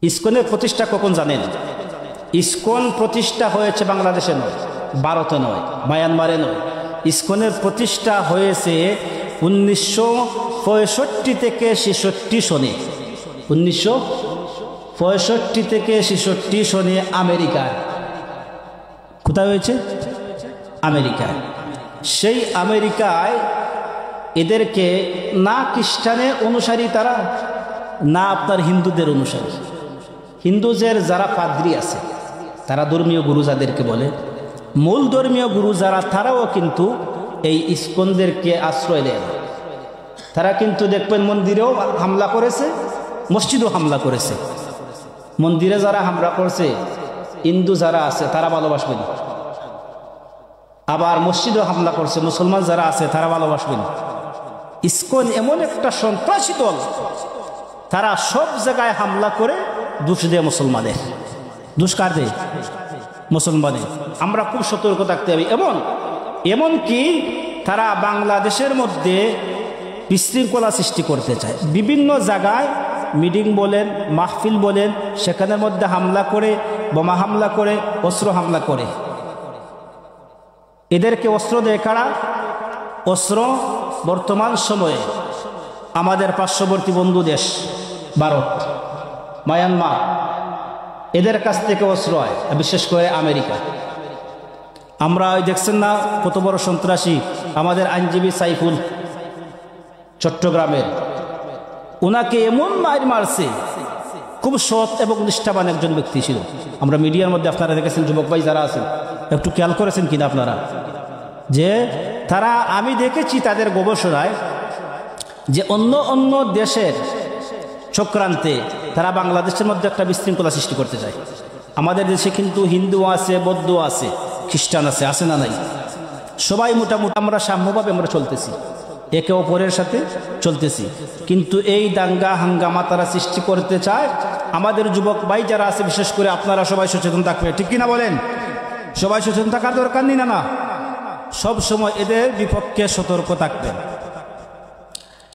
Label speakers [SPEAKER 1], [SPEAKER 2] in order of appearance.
[SPEAKER 1] ইসকনের প্রতিষ্ঠা কখন জানেন? ইসকন প্রতিষ্ঠা হয়েছে বাংলাদেশে নয়, ভারতে নয়, মায়ানমারে নয়। ইসকনের প্রতিষ্ঠা হয়েছে 1965 থেকে 66 সনে। 1965 থেকে 66 সনে আমেরিকায়। কোথায় হয়েছে? আমেরিকায়। সেই আমেরিকায় এদেরকে না খ্রিস্টানের অনুসারী তারা, না আপনার হিন্দুদের অনুসারী। হিন্দুদের যারা পাদ্রী আছে, তারা ধর্মীয় গুরু যাদেরকে বলে, মূল ধর্মীয় গুরু যারা, তারাও কিন্তু এই ইসকনদেরকে আশ্রয় দেয় না। তারা কিন্তু দেখবেন মন্দিরেও হামলা করেছে, মসজিদও হামলা করেছে। মন্দিরে যারা হামলা করছে, হিন্দু যারা আছে তারা ভালোবাসবেন, আবার মসজিদও হামলা করছে, মুসলমান যারা আছে তারা ভালোবাসবেন। ইসকন এমন একটা সন্ত্রাসী দল, তারা সব জায়গায় হামলা করে দোষ দেয় মুসলমানের। দোষ কার দেয়? মুসলমানের। আমরা খুব সতর্ক থাকতে হবে। এমনকি তারা বাংলাদেশের মধ্যে বিশৃঙ্খলা সৃষ্টি করতে চায়। বিভিন্ন জায়গায় মিটিং বলেন, মাহফিল বলেন, সেখানের মধ্যে হামলা করে, বোমা হামলা করে, অস্ত্র হামলা করে। এদেরকে অস্ত্র দেয় কারা? অস্ত্র বর্তমান সময়ে আমাদের পার্শ্ববর্তী বন্ধু দেশ ভারত, মায়ানমার, এদের কাছ থেকে অস্ত্র হয়, বিশেষ করে আমেরিকা। আমরা দেখছেন না কত বড় সন্ত্রাসী আমাদের আইনজীবী সাইফুল, চট্টগ্রামের, ওনাকে এমন মার মারছে। খুব সৎ এবং নিষ্ঠাবান একজন ব্যক্তি ছিল। আমরা মিডিয়ার মধ্যে আপনারা দেখেছেন, যুবক ভাই যারা আছেন একটু খেয়াল করেছেন কিনা আপনারা, যে তারা, আমি দেখেছি তাদের গবেষণায়, যে অন্য অন্য দেশের চক্রান্তে তারা বাংলাদেশের মধ্যে একটা বিশৃঙ্খলা সৃষ্টি করতে চায়। আমাদের দেশে কিন্তু হিন্দু আছে, বৌদ্ধ আছে, খ্রিস্টান আছে, আছে না নাই? সবাই মোটামুটি আমরা সাম্যভাবে আমরা চলতেছি, একে অপরের সাথে চলতেছি। কিন্তু এই দাঙ্গা হাঙ্গামা তারা সৃষ্টি করতে চায়। আমাদের যুবক ভাই যারা আছে, বিশেষ করে আপনারা সবাই সচেতন থাকবে, ঠিক কিনা বলেন? সবাই সচেতন থাকার দরকার নেই? না, সব সময় এদের বিপক্ষে সতর্ক থাকবেন।